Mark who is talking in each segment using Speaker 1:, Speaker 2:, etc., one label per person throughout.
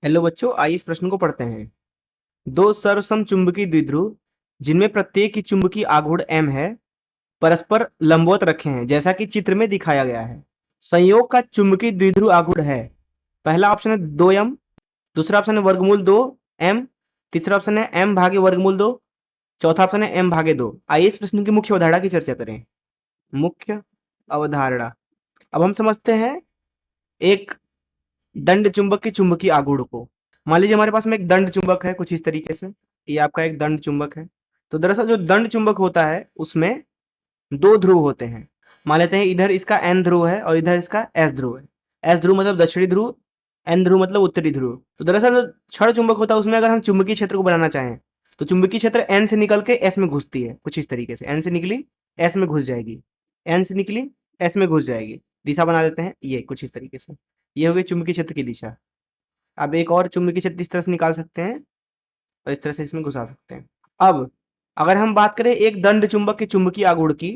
Speaker 1: Hello बच्चों, आइए इस प्रश्न को पढ़ते हैं। दो सर्वसमचुंबकी द्विध्रुव जिनमें प्रत्येक की चुंबकीय आघूर्ण m है, परस्पर लंबवत रखे हैं जैसा कि चित्र में दिखाया गया है। संयोग का चुंबकीय द्विध्रुव आघूर्ण है। पहला ऑप्शन है 2m, दूसरा ऑप्शन है वर्गमूल 2m, तीसरा ऑप्शन है m भागे वर्गमूल 2, चौथा ऑप्शन है m भागे 2। आइए इस प्रश्न की मुख्य अवधारणा की चर्चा करें। मुख्य अवधारणा। अब हम समझते हैं एक दंड चुंबक के चुंबकीय आघूर्ण को। मान लीजिए हमारे पास में एक दंड चुंबक है कुछ इस तरीके से। ये आपका एक दंड चुंबक है। तो दरअसल जो दंड चुंबक होता है उसमें दो ध्रुव होते हैं। मान लेते हैं इधर इसका n ध्रुव है और इधर इसका s ध्रुव है। s ध्रुव मतलब दक्षिणी ध्रुव, n ध्रुव मतलब उत्तरी ध्रुव। तो दरअसल जो क्षण चुंबक होता है उसमें अगर हम चुंबकीय क्षेत्र को बनाना चाहें तो चुंबकीय क्षेत्र n से निकल के s में घुसती है। कुछ इस तरीके से n से निकली s में घुस जाएगी, n से निकली s में घुस जाएगी। दिशा बना देते हैं ये कुछ इस तरीके से। ये हो गई चुंबकीय क्षेत्र की दिशा। अब एक और चुंबकीय क्षेत्र इस तरह से निकाल सकते हैं और इस तरह से इसमें घुसा सकते हैं। अब अगर हम बात करें एक दंड चुंबक के चुंबकीय आघूर्ण की,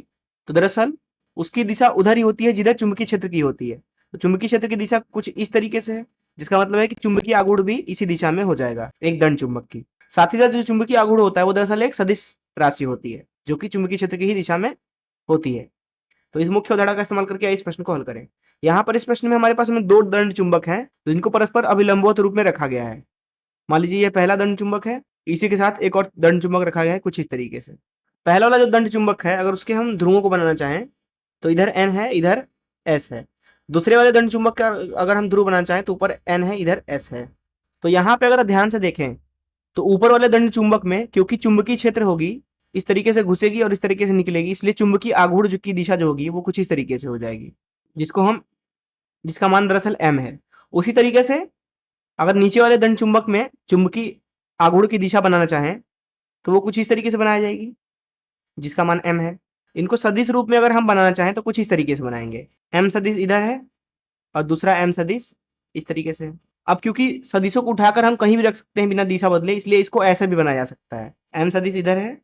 Speaker 1: तो दरअसल उसकी दिशा उधर ही होती है जिधर चुंबकीय क्षेत्र की होती है। तो चुंबकीय क्षेत्र की दिशा कुछ इस तरीके से है, जिसका मतलब है कि चुंबकीय आघूर्ण भी इसी दिशा में हो जाएगा एक दंड चुंबक की। साथ ही साथ जो चुंबकीय आघूर्ण होता है वो दरअसल एक सदिश राशि होती है जो कि चुंबकीय क्षेत्र की ही दिशा में होती है। तो इस मुख्य अवधारणा का इस्तेमाल करके इस प्रश्न को हल करें। यहाँ पर इस प्रश्न में हमारे पास में दो दंड चुंबक हैं जिनको परस्पर अभिलंबवत रूप में रखा गया है। मान लीजिए ये पहला दंड चुंबक है, इसी के साथ एक और दंड चुंबक रखा गया है कुछ इस तरीके से। पहला वाला जो दंड चुंबक है अगर उसके हम ध्रुवों को बनाना चाहें तो इधर n है, इधर s है। दूसरे वाले दंड चुंबक का अगर हम ध्रुव बनाना चाहें तो ऊपर n है, इधर s है। तो यहाँ पे अगर ध्यान से देखें तो ऊपर वाले दंड चुंबक में क्योंकि चुंबकीय क्षेत्र होगी इस तरीके से घुसेगी और इस तरीके से निकलेगी, इसलिए चुंबकीय आघूर्ण की दिशा जो होगी वो कुछ इस तरीके से हो जाएगी, जिसका मान दरअसल m है। उसी तरीके से अगर नीचे वाले दंड चुंबक में चुंबकीय आघूर्ण की दिशा बनाना चाहें तो वो कुछ इस तरीके से बनाई जाएगी जिसका मान m है। इनको सदिश रूप में अगर हम बनाना चाहें तो कुछ इस तरीके से बनाएंगे। m सदिश इधर है और दूसरा m सदिश इस तरीके से। अब क्योंकि सदिशों को उठाकर हम कहीं भी रख सकते हैं बिना दिशा बदले, इसलिए इसको ऐसे भी बनाया जा सकता है। m सदिश इधर है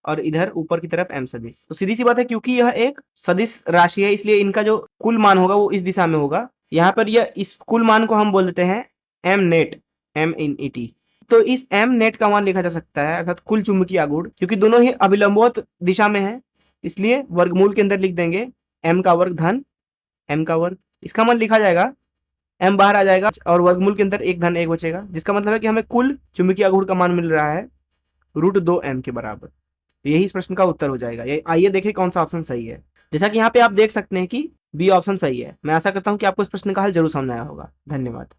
Speaker 1: और इधर ऊपर की तरफ m सदिश। तो सीधी सी बात है क्योंकि यह एक सदिश राशि है इसलिए इनका जो कुल मान होगा वो इस दिशा में होगा। यहाँ पर यह इस कुल मान को हम बोल देते हैं m नेट, m इन ई टी। तो इस m नेट का मान लिखा जा सकता है अर्थात कुल चुंबकीय आघूर्ण, क्योंकि दोनों ही अभिलंबवत दिशा में है इसलिए वर्गमूल के अंदर लिख देंगे m का वर्ग धन m का वर्ग। इसका मान लिखा जाएगा, m बाहर आ जाएगा और वर्गमूल के अंदर एक धन एक बचेगा, जिसका मतलब है कि हमें कुल चुंबकीय आघूर्ण का मान मिल रहा है √2m के बराबर। यही इस प्रश्न का उत्तर हो जाएगा। आइए देखें कौन सा ऑप्शन सही है। जैसा कि यहाँ पे आप देख सकते हैं कि बी ऑप्शन सही है। मैं आशा करता हूँ कि आपको इस प्रश्न का हल जरूर समझ आया होगा। धन्यवाद।